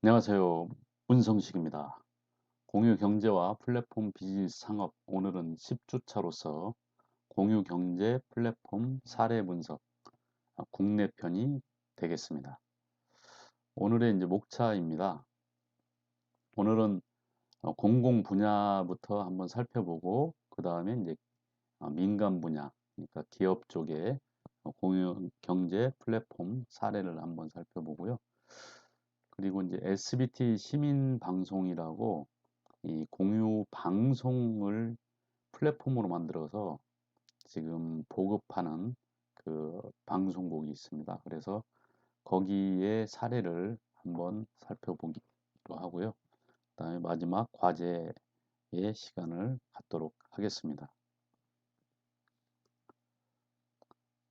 안녕하세요. 문성식입니다. 공유 경제와 플랫폼 비즈니스 창업. 오늘은 10주차로서 공유 경제 플랫폼 사례 분석 국내 편이 되겠습니다. 오늘의 이제 목차입니다. 오늘은 공공 분야부터 한번 살펴보고 그 다음에 이제 민간 분야, 그러니까 기업 쪽에 공유 경제 플랫폼 사례를 한번 살펴보고요. 그리고 이제 SBT 시민 방송이라고 이 공유 방송을 플랫폼으로 만들어서 지금 보급하는 그 방송국이 있습니다. 그래서 거기에 사례를 한번 살펴보기로 하고요. 그다음에 마지막 과제의 시간을 갖도록 하겠습니다.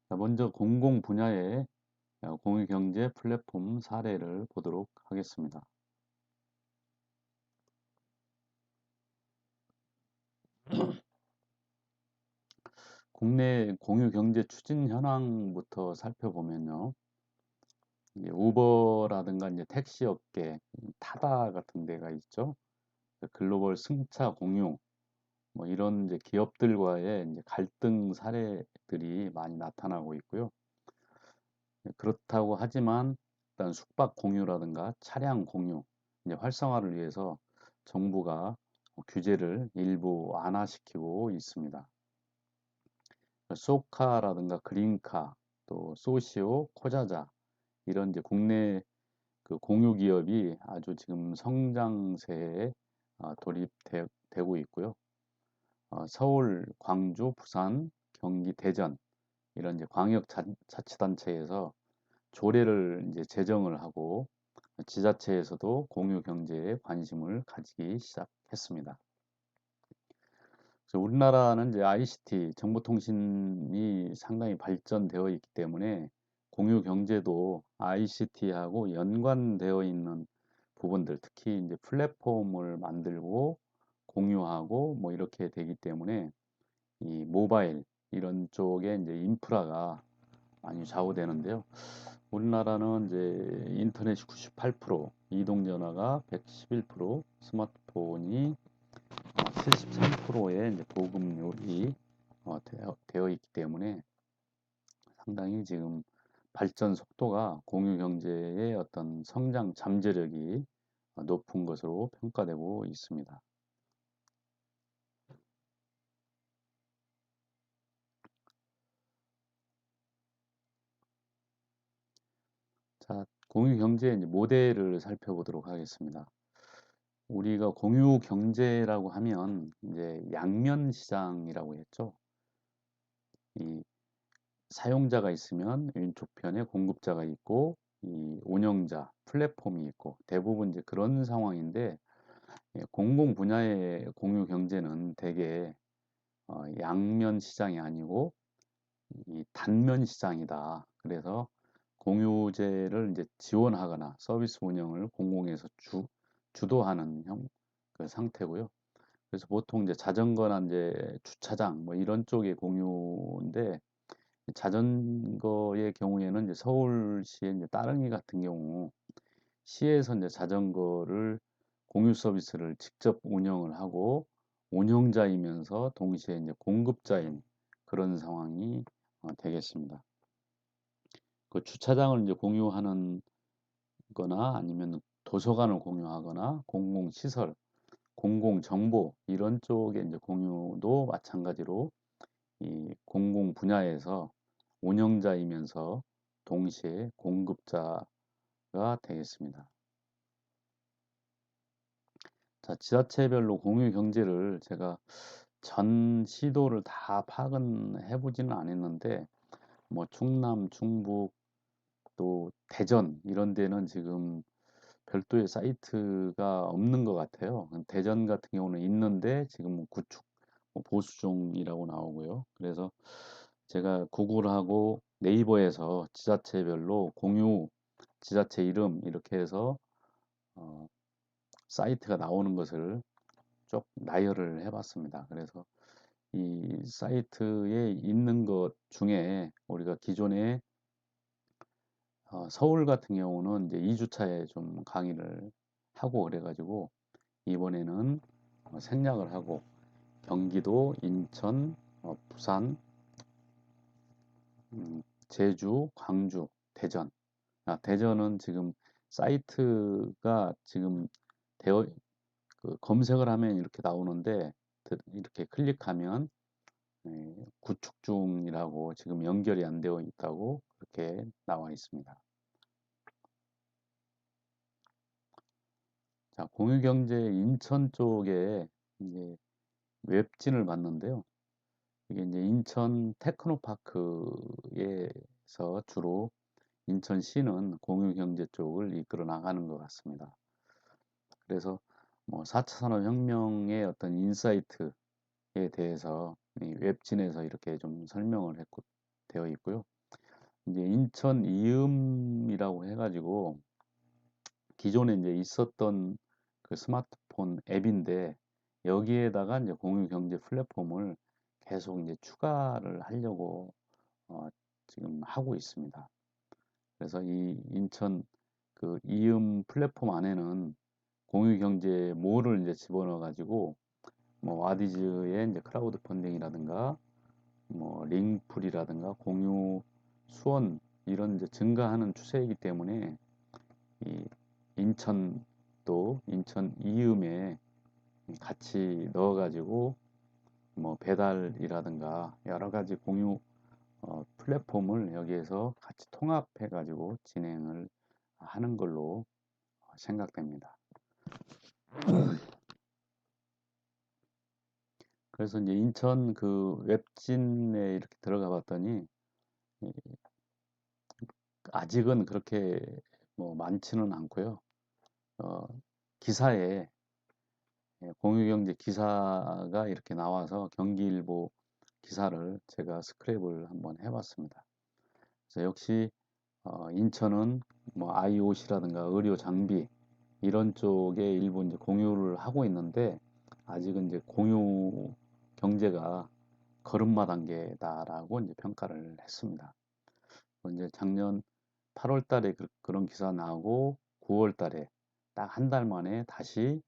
자, 먼저 공공 분야의 공유경제 플랫폼 사례를 보도록 하겠습니다. 국내 공유경제 추진 현황부터 살펴보면요. 이제 우버라든가 이제 택시 업계, 타다 같은 데가 있죠. 글로벌 승차 공유, 뭐 이런 이제 기업들과의 이제 갈등 사례들이 많이 나타나고 있고요. 그렇다고 하지만 일단 숙박 공유라든가 차량 공유, 이제 활성화를 위해서 정부가 규제를 일부 완화시키고 있습니다. 소카라든가 그린카, 또 소시오, 코자자 이런 이제 국내 그 공유 기업이 아주 지금 성장세에 돌입되고 있고요. 서울, 광주, 부산, 경기, 대전 이런 이제 광역 자치단체에서 조례를 이제 제정을 하고 지자체에서도 공유 경제에 관심을 가지기 시작했습니다. 그래서 우리나라는 이제 ICT 정보통신이 상당히 발전되어 있기 때문에 공유 경제도 ICT하고 연관되어 있는 부분들, 특히 이제 플랫폼을 만들고 공유하고 뭐 이렇게 되기 때문에 이 모바일 이런 쪽에 이제 인프라가 많이 좌우되는데요. 우리나라는 이제 인터넷이 98%, 이동전화가 111%, 스마트폰이 73%의 이제 보급률이 되어 있기 때문에 상당히 지금 발전 속도가 공유 경제의 어떤 성장 잠재력이 높은 것으로 평가되고 있습니다. 자, 공유 경제의 이제 모델을 살펴보도록 하겠습니다. 우리가 공유 경제라고 하면 이제 양면 시장이라고 했죠. 이 사용자가 있으면 왼쪽 편에 공급자가 있고 이 운영자, 플랫폼이 있고 대부분 이제 그런 상황인데 공공 분야의 공유 경제는 대개 양면 시장이 아니고 이 단면 시장이다. 그래서 공유제를 이제 지원하거나 서비스 운영을 공공에서 주도하는 그 상태고요. 그래서 보통 이제 자전거나 이제 주차장 뭐 이런 쪽의 공유인데 자전거의 경우에는 이제 서울시의 이제 따릉이 같은 경우 시에서 이제 자전거를 공유 서비스를 직접 운영을 하고 운영자이면서 동시에 이제 공급자인 그런 상황이 되겠습니다. 그 주차장을 이제 공유하는 거나 아니면 도서관을 공유하거나 공공시설, 공공정보 이런 쪽의 이제 공유도 마찬가지로 이 공공 분야에서 운영자이면서 동시에 공급자가 되겠습니다. 자, 지자체별로 공유 경제를 제가 전 시도를 다 파악은 해보지는 않았는데, 뭐 충남, 충북, 또 대전 이런 데는 지금 별도의 사이트가 없는 것 같아요. 대전 같은 경우는 있는데 지금 뭐 구축, 뭐 보수 중이라고 나오고요. 그래서 제가 구글하고 네이버에서 지자체별로 공유 지자체 이름 이렇게 해서 어, 사이트가 나오는 것을 쭉 나열을 해봤습니다. 그래서 이 사이트에 있는 것 중에 우리가 기존에 서울 같은 경우는 이제 2주차에 좀 강의를 하고 그래가지고 이번에는 생략을 하고 경기도, 인천, 부산, 제주, 광주, 대전. 대전은 지금 사이트가 지금 되어 검색을 하면 이렇게 나오는데 이렇게 클릭하면 구축 중이라고 지금 연결이 안 되어 있다고 그렇게 나와 있습니다. 자, 공유경제 인천 쪽에 이제 웹진을 봤는데요. 이게 이제 인천 테크노파크에서 주로 인천시는 공유경제 쪽을 이끌어 나가는 것 같습니다. 그래서 뭐 4차 산업혁명의 어떤 인사이트에 대해서 이 웹진에서 이렇게 좀 설명을 되어 있고요. 이제 인천 이음이라고 해가지고 기존에 이제 있었던 그 스마트폰 앱인데 여기에다가 이제 공유 경제 플랫폼을 계속 이제 추가를 하려고 지금 하고 있습니다. 그래서 이 인천 그 이음 플랫폼 안에는 공유 경제 몰을 이제 집어넣어 가지고 뭐 와디즈의 이제 크라우드 펀딩이라든가 뭐 링풀이라든가 공유 수원 이런 이제 증가하는 추세이기 때문에 이 인천 또 인천 이음에 같이 넣어가지고 뭐 배달이라든가 여러 가지 공유 플랫폼을 여기에서 같이 통합해가지고 진행을 하는 걸로 생각됩니다. 그래서 이제 인천 그 웹진에 이렇게 들어가 봤더니 아직은 그렇게 뭐 많지는 않고요. 어, 기사에 공유경제 기사가 이렇게 나와서 경기일보 기사를 제가 스크랩을 한번 해봤습니다. 그래서 역시 인천은 뭐 IoT라든가 의료 장비 이런 쪽에 일부 이제 공유를 하고 있는데 아직은 이제 공유 경제가 걸음마 단계다라고 이제 평가를 했습니다. 이제 작년 8월 달에 그런 기사 나오고 9월 달에 딱 한 달 만에 다시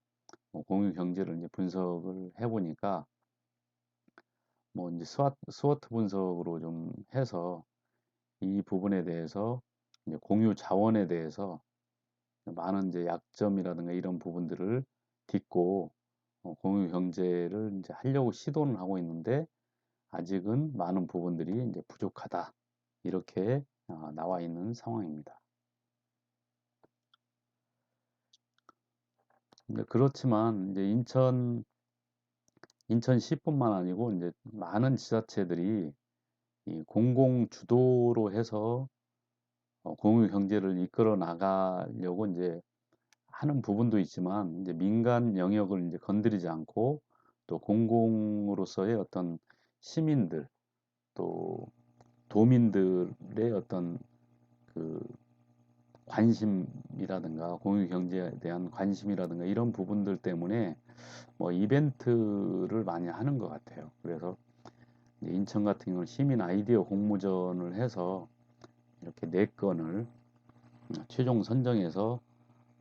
뭐 공유 경제를 이제 분석을 해보니까 뭐 이제 스워트 분석으로 좀 해서 이 부분에 대해서 이제 공유 자원에 대해서 많은 이제 약점이라든가 이런 부분들을 딛고 공유 경제를 이제 하려고 시도는 하고 있는데 아직은 많은 부분들이 이제 부족하다 이렇게 나와 있는 상황입니다. 근데 그렇지만 이제 인천시뿐만 아니고 이제 많은 지자체들이 이 공공 주도로 해서 공유 경제를 이끌어 나가려고 이제 하는 부분도 있지만 이제 민간 영역을 이제 건드리지 않고 또 공공으로서의 어떤 시민들 또 도민들의 어떤 그 관심이라든가 공유 경제에 대한 관심이라든가 이런 부분들 때문에 뭐 이벤트를 많이 하는 것 같아요. 그래서 인천 같은 경우는 시민 아이디어 공모전을 해서 이렇게 4건을 최종 선정해서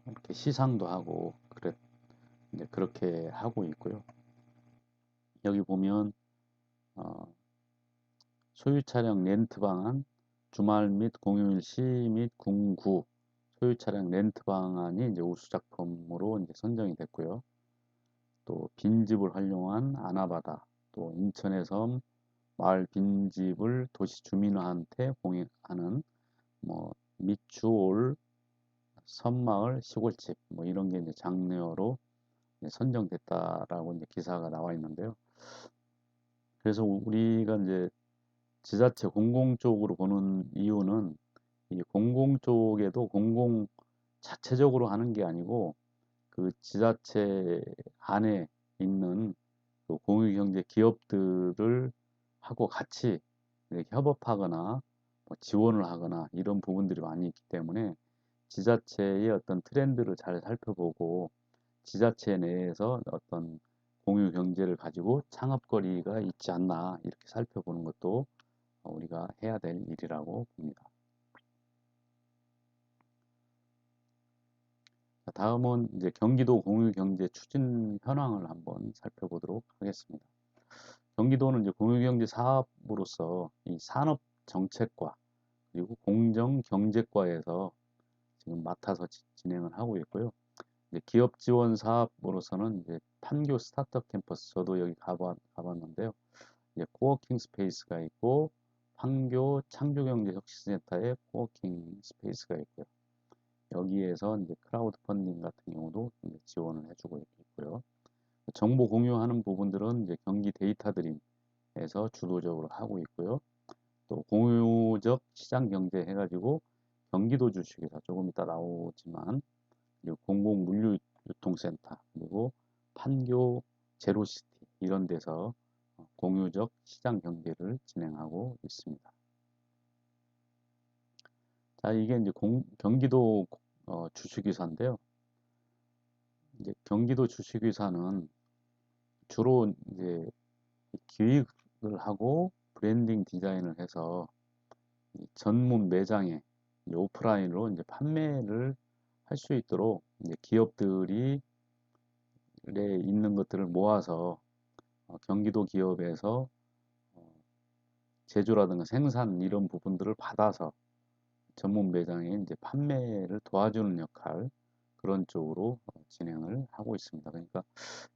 이렇게 시상도 하고 이제 그렇게 하고 있고요. 여기 보면 어, 소유 차량 렌트 방안, 주말 및 공휴일 시 및 궁구 소유 차량 렌트 방안이 이제 우수 작품으로 이제 선정이 됐고요. 또 빈집을 활용한 아나바다, 또 인천의 섬 마을 빈집을 도시 주민한테 공유하는 뭐 미추홀 섬마을 시골집 뭐 이런 게 이제 장르로 선정됐다라고 이제 기사가 나와 있는데요. 그래서 우리가 이제 지자체 공공 쪽으로 보는 이유는 이 공공 쪽에도 공공 자체적으로 하는 게 아니고 그 지자체 안에 있는 그 공유경제 기업들을 하고 같이 이렇게 협업하거나 뭐 지원을 하거나 이런 부분들이 많이 있기 때문에 지자체의 어떤 트렌드를 잘 살펴보고 지자체 내에서 어떤 공유 경제를 가지고 창업거리가 있지 않나 이렇게 살펴보는 것도 우리가 해야 될 일이라고 봅니다. 다음은 이제 경기도 공유경제 추진 현황을 한번 살펴보도록 하겠습니다. 경기도는 이제 공유경제 사업으로서 이 산업 정책과 그리고 공정 경제과에서 지금 맡아서 진행을 하고 있고요. 이제 기업 지원 사업으로서는 이제 판교 스타트업 캠퍼스, 저도 여기 가봤는데요. 이제 코워킹 스페이스가 있고 판교 창조경제혁신센터에 코워킹 스페이스가 있고요. 여기에서 이제 크라우드 펀딩 같은 경우도 이제 지원을 해주고 있고요. 정보 공유하는 부분들은 이제 경기 데이터 드림에서 주도적으로 하고 있고요. 또 공유적 시장 경제 해가지고 경기도 주식회사 조금 이따 나오지만, 그리고 공공물류유통센터, 그리고 판교 제로시티 이런 데서 공유적 시장 경제를 진행하고 있습니다. 자, 이게 이제 경기도 주식회사인데요. 이제 경기도 주식회사는 주로 이제 기획을 하고 브랜딩 디자인을 해서 전문 매장에 오프라인으로 이제 판매를 할 수 있도록 이제 기업들이 있는 것들을 모아서 경기도 기업에서 제조라든가 생산 이런 부분들을 받아서 전문 매장에 이제 판매를 도와주는 역할, 그런 쪽으로 진행을 하고 있습니다. 그러니까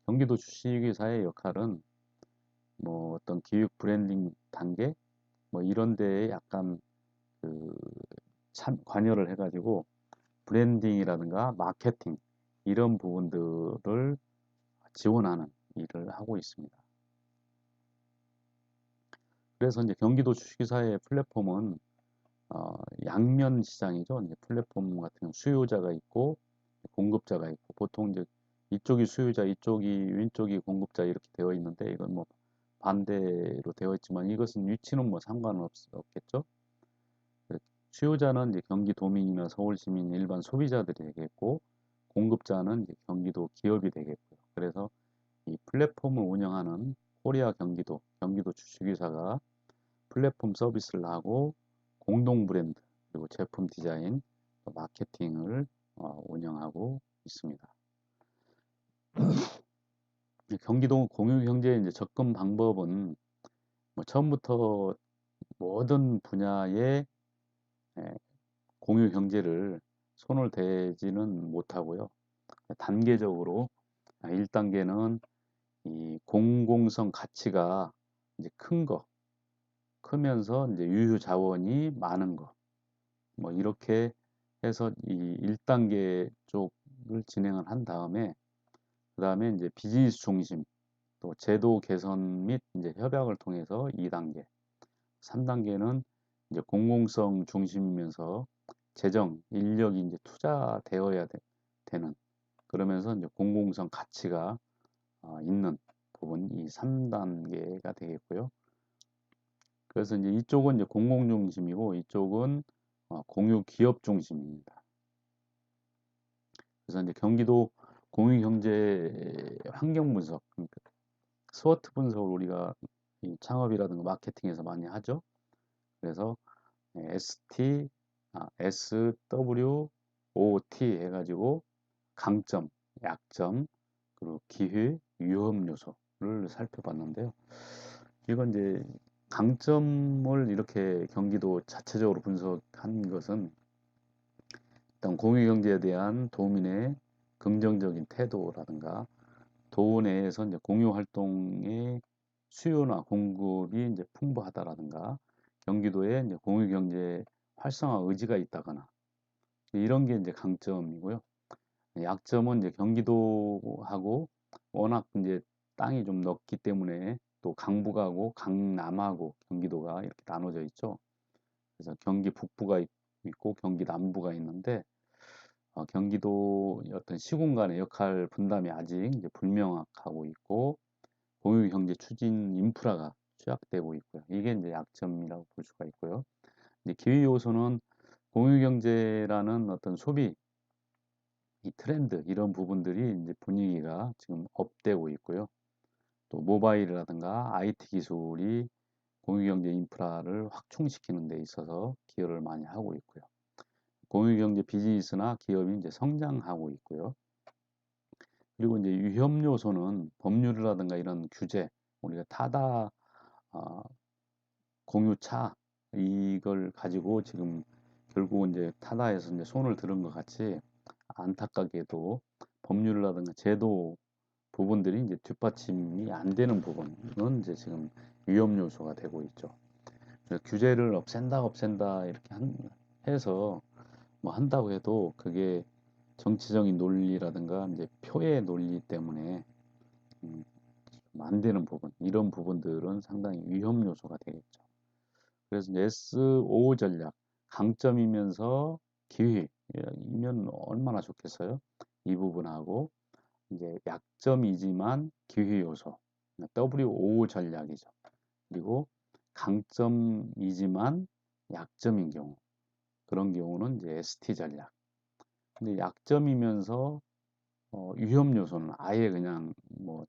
경기도 주식회사의 역할은 뭐 어떤 기획 브랜딩 단계 뭐 이런 데에 약간 그 관여를 해가지고 브랜딩이라든가 마케팅 이런 부분들을 지원하는 일을 하고 있습니다. 그래서 이제 경기도 주식회사의 플랫폼은 양면 시장이죠. 이제 플랫폼 같은 경우 수요자가 있고 공급자가 있고, 보통 이제 이쪽이 수요자, 이쪽이 왼쪽이 공급자 이렇게 되어 있는데, 이건 뭐 반대로 되어 있지만 이것은 위치는 뭐 상관없겠죠. 수요자는 이제 경기도민이나 서울시민 일반 소비자들이 되겠고, 공급자는 이제 경기도 기업이 되겠고요. 그래서 이 플랫폼을 운영하는 코리아 경기도 주식회사가 플랫폼 서비스를 하고 공동 브랜드 그리고 제품 디자인, 마케팅을 운영하고 있습니다. 경기도 공유경제의 이제 접근 방법은 뭐 처음부터 모든 분야의 공유경제를 손을 대지는 못하고요. 단계적으로 1단계는 이 공공성 가치가 이제 크면서 이제 유휴 자원이 많은 거, 뭐 이렇게 해서 이 1단계 쪽을 진행을 한 다음에, 그 다음에 이제 비즈니스 중심, 또 제도 개선 및 이제 협약을 통해서 2단계, 3단계는 이제 공공성 중심이면서 재정, 인력이 이제 투자되어야 되는, 그러면서 이제 공공성 가치가 있는 부분, 이 3단계가 되겠고요. 그래서 이제 이쪽은 이제 공공 중심이고 이쪽은 공유 기업 중심입니다. 그래서 이제 경기도 공유 경제 환경 분석, 그러니까 스워트 분석을 우리가 이 창업이라든가 마케팅에서 많이 하죠. 그래서 ST, SWOT 해가지고 강점, 약점, 그리고 기회, 위험 요소를 살펴봤는데요. 이건 이제 강점을 이렇게 경기도 자체적으로 분석한 것은 일단 공유경제에 대한 도민의 긍정적인 태도라든가 도 내에서 이제 공유 활동의 수요나 공급이 이제 풍부하다라든가 경기도에 이제 공유경제 활성화 의지가 있다거나 이런 게 이제 강점이고요. 약점은 이제 경기도하고 워낙 이제 땅이 좀 넓기 때문에 또 강북하고 강남하고 경기도가 이렇게 나눠져 있죠. 그래서 경기 북부가 있고 경기 남부가 있는데 경기도 어떤 시군 간의 역할 분담이 아직 이제 불명확하고 있고 공유 경제 추진 인프라가 취약되고 있고요. 이게 이제 약점이라고 볼 수가 있고요. 이제 기회 요소는 공유 경제라는 어떤 소비 이 트렌드 이런 부분들이 이제 분위기가 지금 업되고 있고요. 또 모바일이라든가 IT 기술이 공유경제 인프라를 확충시키는 데 있어서 기여를 많이 하고 있고요. 공유경제 비즈니스나 기업이 이제 성장하고 있고요. 그리고 이제 위험 요소는 법률이라든가 이런 규제, 우리가 타다 공유차 이걸 가지고 지금 결국은 이제 타다에서 이제 손을 들은 것 같이 안타깝게도 법률이라든가 제도 부분들이 이제 뒷받침이 안 되는 부분은 이제 지금 위험 요소가 되고 있죠. 그래서 규제를 없앤다 이렇게 해서 뭐 한다고 해도 그게 정치적인 논리라든가 이제 표의 논리 때문에 안 되는 부분, 이런 부분들은 상당히 위험 요소가 되겠죠. 그래서 이제 SO 전략, 강점이면서 기회이면 얼마나 좋겠어요? 이 부분하고 이제 약점이지만 기회 요소, WO 전략이죠. 그리고 강점이지만 약점인 경우, 그런 경우는 이제 ST 전략. 근데 약점이면서 위험 요소는 아예 그냥 뭐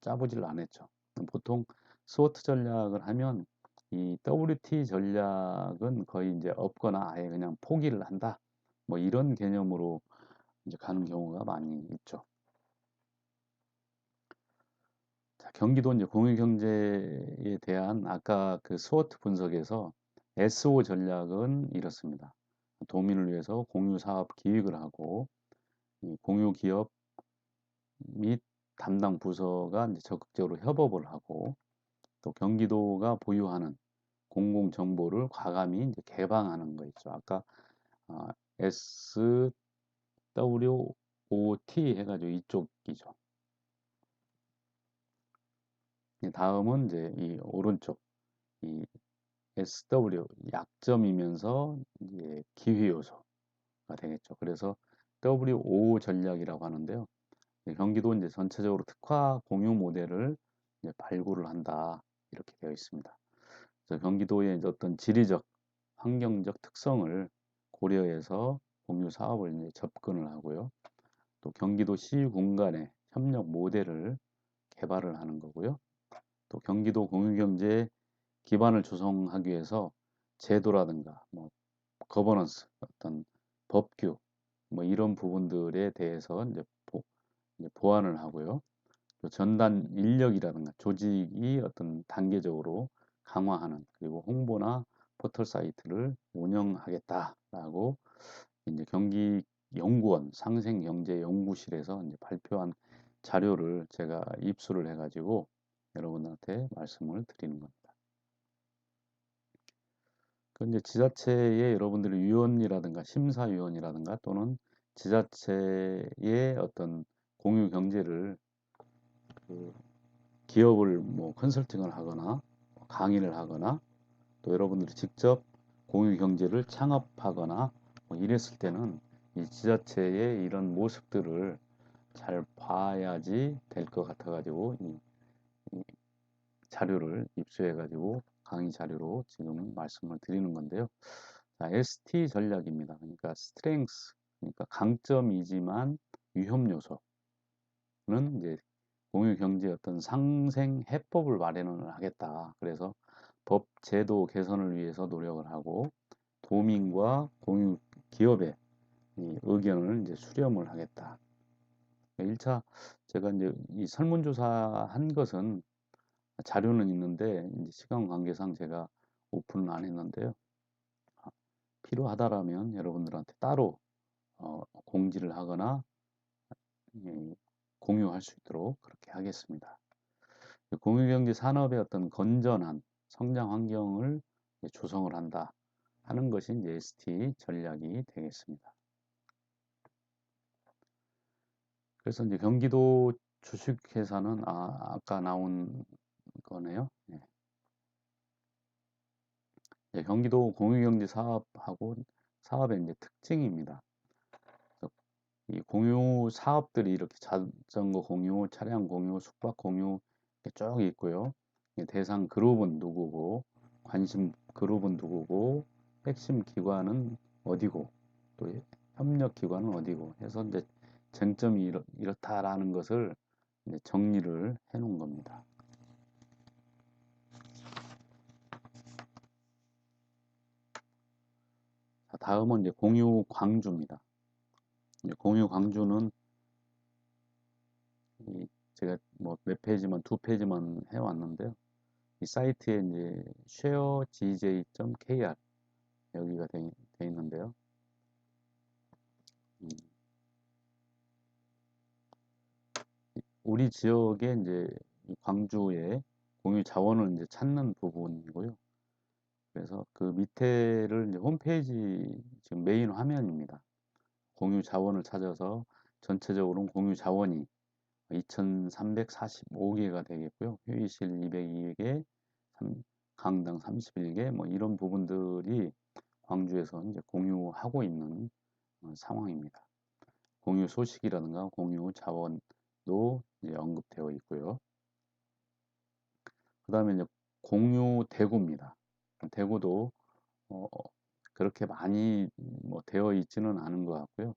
짜보질 않았죠. 보통 스워트 전략을 하면 이 WT 전략은 거의 이제 없거나 아예 그냥 포기를 한다. 뭐 이런 개념으로 이제 가는 경우가 많이 있죠. 자, 경기도 이제 공유경제에 대한 아까 그 스워트 분석에서 SO 전략은 이렇습니다. 도민을 위해서 공유 사업 기획을 하고 이 공유 기업 및 담당 부서가 이제 적극적으로 협업을 하고 또 경기도가 보유하는 공공 정보를 과감히 이제 개방하는 거 있죠. 아까 SWOT 해가지고 이쪽이죠. 다음은 이제 이 오른쪽 이 SW 약점이면서 이제 기회 요소가 되겠죠. 그래서 WO 전략이라고 하는데요. 경기도 이제 전체적으로 특화 공유 모델을 이제 발굴을 한다 이렇게 되어 있습니다. 그래서 경기도의 이제 어떤 지리적, 환경적 특성을 고려해서 공유 사업을 이제 접근을 하고요. 또 경기도 시유 공간의 협력 모델을 개발을 하는 거고요. 또 경기도 공유경제 기반을 조성하기 위해서 제도라든가 뭐 거버넌스, 어떤 법규 뭐 이런 부분들에 대해서 이제 보완을 하고요. 또 전단 인력이라든가 조직이 어떤 단계적으로 강화하는 그리고 홍보나 포털 사이트를 운영하겠다라고 이제 경기 연구원 상생경제연구실에서 이제 발표한 자료를 제가 입수를 해가지고 여러분한테 말씀을 드리는 겁니다. 그 이제 지자체의 여러분들의 위원이라든가 심사위원이라든가 또는 지자체의 어떤 공유 경제를 그 기업을 뭐 컨설팅을 하거나 강의를 하거나 또 여러분들이 직접 공유 경제를 창업하거나 뭐 이랬을 때는 이 지자체의 이런 모습들을 잘 봐야지 될 것 같아가지고 이 자료를 입수해가지고 강의 자료로 지금 말씀을 드리는 건데요. 자, ST 전략입니다. 그러니까 스트렝스, 그러니까 강점이지만 위험 요소는 이제 공유 경제 어떤 상생 해법을 마련을 하겠다. 그래서 법 제도 개선을 위해서 노력을 하고 도민과 공유 기업의 이 의견을 이제 수렴을 하겠다. 1차 제가 이제 이 설문조사 한 것은 자료는 있는데 이제 시간 관계상 제가 오픈을 안 했는데요. 필요하다라면 여러분들한테 따로 공지를 하거나 공유할 수 있도록 그렇게 하겠습니다. 공유경제 산업의 어떤 건전한 성장 환경을 조성을 한다 하는 것이 이제 ST 전략이 되겠습니다. 그래서 이제 경기도 주식회사는 아까 나온 거네요. 네. 경기도 공유경제 사업하고 사업의 이제 특징입니다. 이 공유 사업들이 이렇게 자전거 공유, 차량 공유, 숙박 공유 이렇게 쭉 있고요. 대상 그룹은 누구고, 관심 그룹은 누구고, 핵심 기관은 어디고, 또 협력 기관은 어디고 해서 이제 쟁점이 이렇다라는 것을 이제 정리를 해 놓은 겁니다. 다음은 이제 공유 광주입니다. 이제 공유 광주는 제가 뭐 몇 페이지만 두 페이지만 해왔는데요. 이 사이트에 이제 sharegj.kr 여기가 돼 있는데요. 음, 우리 지역에 이제 광주에 공유 자원을 이제 찾는 부분이고요. 그래서 그 밑에를 이제 홈페이지 지금 메인 화면입니다. 공유 자원을 찾아서 전체적으로는 공유 자원이 2,345개가 되겠고요. 회의실 202개, 강당 31개, 뭐 이런 부분들이 광주에서 이제 공유하고 있는 상황입니다. 공유 소식이라든가 공유 자원도 이제 언급되어 있고요. 그 다음에 이제 공유 대구입니다. 대구도 그렇게 많이 뭐 되어 있지는 않은 것 같고요.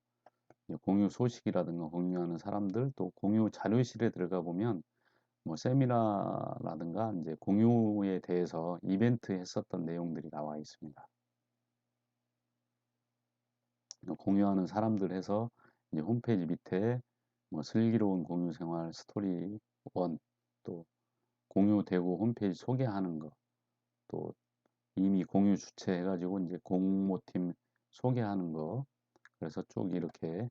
공유 소식이라든가 공유하는 사람들 또 공유 자료실에 들어가 보면 뭐 세미나라든가 이제 공유에 대해서 이벤트 했었던 내용들이 나와 있습니다. 공유하는 사람들 해서 이제 홈페이지 밑에 뭐 슬기로운 공유 생활 스토리 1, 또 공유되고 홈페이지 소개하는 거, 또 이미 공유 주최 해가지고 이제 공모팀 소개하는 거, 그래서 쭉 이렇게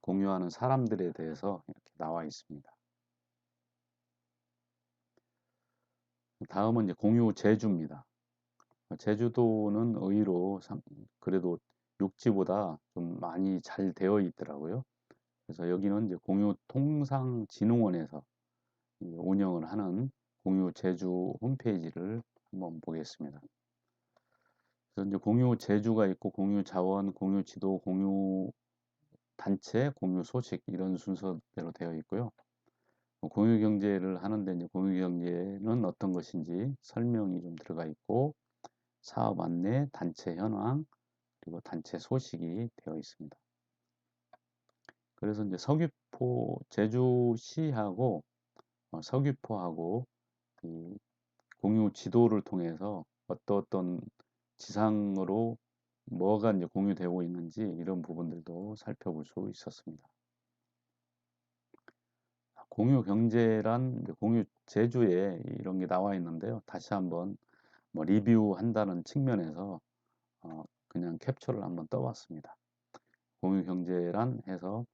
공유하는 사람들에 대해서 이렇게 나와 있습니다. 다음은 이제 공유 제주입니다. 제주도는 의외로 그래도 육지보다 좀 많이 잘 되어 있더라고요. 그래서 여기는 이제 공유통상진흥원에서 운영을 하는 공유 제주 홈페이지를 한번 보겠습니다. 그래서 이제 공유 제주가 있고 공유 자원, 공유 지도, 공유 단체, 공유 소식 이런 순서대로 되어 있고요. 공유 경제를 하는데 이제 공유 경제는 어떤 것인지 설명이 좀 들어가 있고 사업 안내, 단체 현황, 그리고 단체 소식이 되어 있습니다. 그래서 이제 서귀포 제주시하고 서귀포하고 이 공유 지도를 통해서 어떤 지상으로 뭐가 이제 공유되고 있는지 이런 부분들도 살펴볼 수 있었습니다. 공유 경제란 공유 제주에 이런 게 나와 있는데요. 다시 한번 뭐 리뷰한다는 측면에서 그냥 캡처를 한번 떠봤습니다. 공유 경제란 해서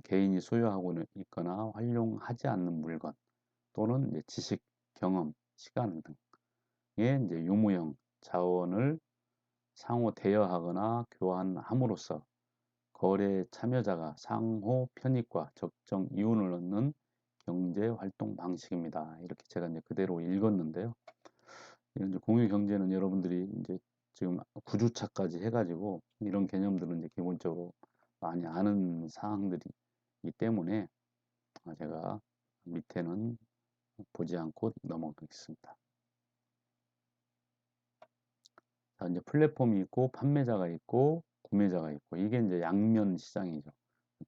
개인이 소유하고 있거나 활용하지 않는 물건 또는 이제 지식, 경험, 시간 등의 이제 유무형 자원을 상호 대여하거나 교환함으로써 거래 참여자가 상호 편익과 적정 이윤을 얻는 경제 활동 방식입니다. 이렇게 제가 이제 그대로 읽었는데요. 이제 공유 경제는 여러분들이 이제 지금 9주차까지 해가지고 이런 개념들은 이제 기본적으로 많이 아는 사항들이기 때문에 제가 밑에는 보지 않고 넘어가겠습니다. 자, 이제 플랫폼이 있고 판매자가 있고 구매자가 있고 이게 이제 양면 시장이죠.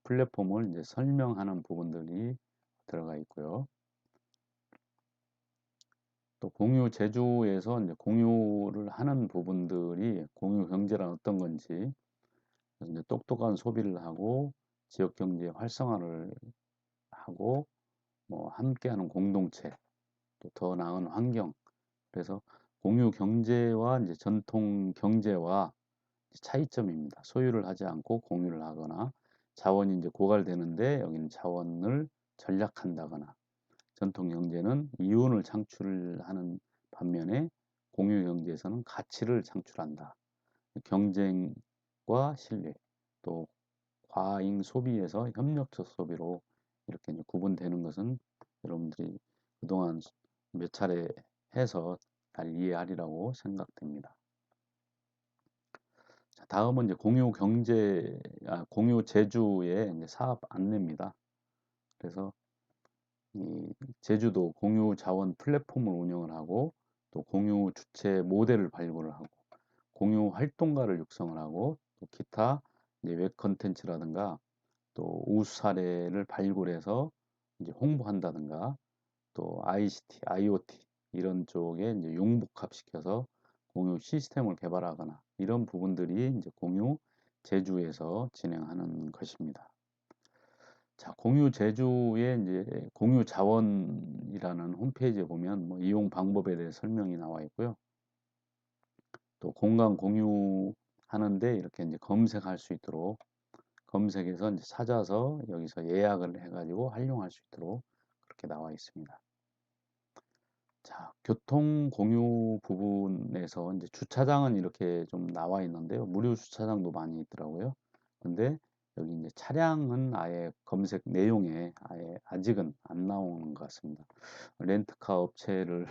플랫폼을 이제 설명하는 부분들이 들어가 있고요. 또 공유 제조에서 이제 공유를 하는 부분들이 공유 경제란 어떤 건지 이제 똑똑한 소비를 하고 지역 경제 활성화를 하고 뭐 함께하는 공동체 또 더 나은 환경 그래서 공유 경제와 이제 전통 경제와 차이점입니다. 소유를 하지 않고 공유를 하거나 자원이 이제 고갈되는데 여기는 자원을 전략한다거나 전통 경제는 이윤을 창출하는 반면에 공유 경제에서는 가치를 창출한다. 경쟁과 신뢰, 또 과잉 소비에서 협력적 소비로 이렇게 이제 구분되는 것은 여러분들이 그동안 몇 차례 해서 잘 이해하리라고 생각됩니다. 자, 다음은 이제 공유 제주의 이제 사업 안내입니다. 그래서 이 제주도 공유 자원 플랫폼을 운영을 하고 또 공유 주체 모델을 발굴을 하고 공유 활동가를 육성을 하고 또 기타 이제 웹 컨텐츠라든가 또 우수 사례를 발굴해서 이제 홍보한다든가 또 ICT, IoT 이런 쪽에 이제 융복합시켜서 공유 시스템을 개발하거나 이런 부분들이 이제 공유 제주에서 진행하는 것입니다. 자, 공유 제주의 이제 공유 자원이라는 홈페이지에 보면 뭐 이용 방법에 대해 설명이 나와 있고요. 또 공간 공유하는데 이렇게 이제 검색할 수 있도록 검색해서 이제 찾아서 여기서 예약을 해가지고 활용할 수 있도록 그렇게 나와 있습니다. 자, 교통 공유 부분에서 이제 주차장은 이렇게 좀 나와 있는데요. 무료 주차장도 많이 있더라고요. 근데 여기 이제 차량은 아예 검색 내용에 아예 아직은 안 나오는 것 같습니다. 렌트카 업체를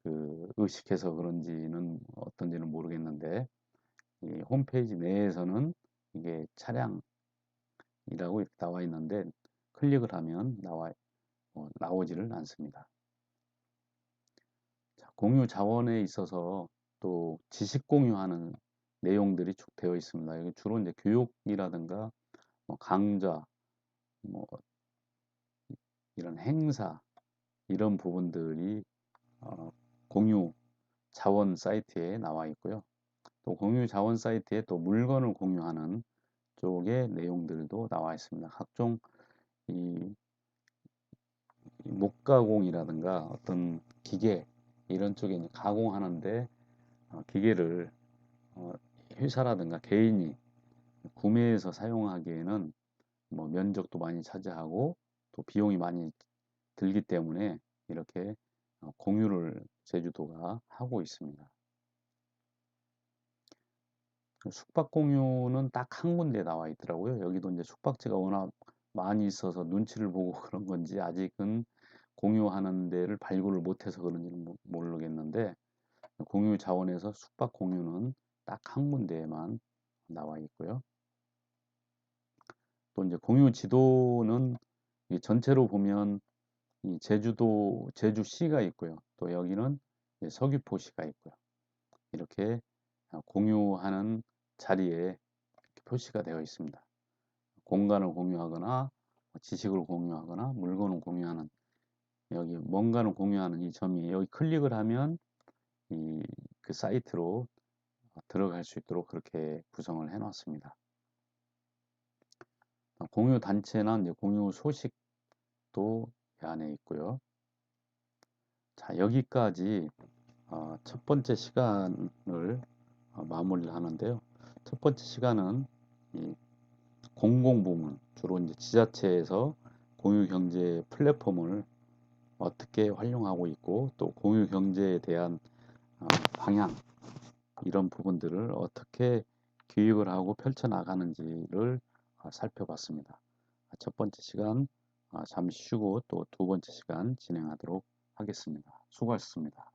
그 의식해서 그런지는 어떤지는 모르겠는데 이 홈페이지 내에서는 이게 차량이라고 이렇게 나와 있는데 클릭을 하면 나오지를 않습니다. 자, 공유 자원에 있어서 또 지식 공유하는 내용들이 쭉 되어 있습니다. 여기 주로 이제 교육이라든가 뭐 강좌, 뭐 이런 행사 이런 부분들이 공유 자원 사이트에 나와 있고요. 또 공유 자원 사이트에 또 물건을 공유하는 쪽의 내용들도 나와 있습니다. 각종 이 목가공이라든가 어떤 기계 이런 쪽에 가공하는데 기계를 어, 회사라든가 개인이 구매해서 사용하기에는 뭐 면적도 많이 차지하고 또 비용이 많이 들기 때문에 이렇게 공유를 제주도가 하고 있습니다. 숙박 공유는 딱 한 군데 나와 있더라고요. 여기도 이제 숙박지가 워낙 많이 있어서 눈치를 보고 그런 건지 아직은 공유하는 데를 발굴을 못해서 그런지는 모르겠는데 공유 자원에서 숙박 공유는 딱 한 군데에만 나와 있고요. 또 이제 공유 지도는 전체로 보면 이 제주도 제주시가 있고요. 또 여기는 서귀포시가 있고요. 이렇게 공유하는 자리에 표시가 되어 있습니다. 공간을 공유하거나 지식을 공유하거나 물건을 공유하는 여기 뭔가를 공유하는 이 점이 여기 클릭을 하면 그 사이트로 들어갈 수 있도록 그렇게 구성을 해 놨습니다. 공유 단체나 이제 공유 소식도 이 안에 있고요. 자, 여기까지 첫 번째 시간을 마무리를 하는데요. 첫 번째 시간은 이 공공부문, 주로 이제 지자체에서 공유경제 플랫폼을 어떻게 활용하고 있고 또 공유경제에 대한 방향 이런 부분들을 어떻게 기획을 하고 펼쳐나가는지를 살펴봤습니다. 첫 번째 시간 잠시 쉬고 또 두 번째 시간 진행하도록 하겠습니다. 수고하셨습니다.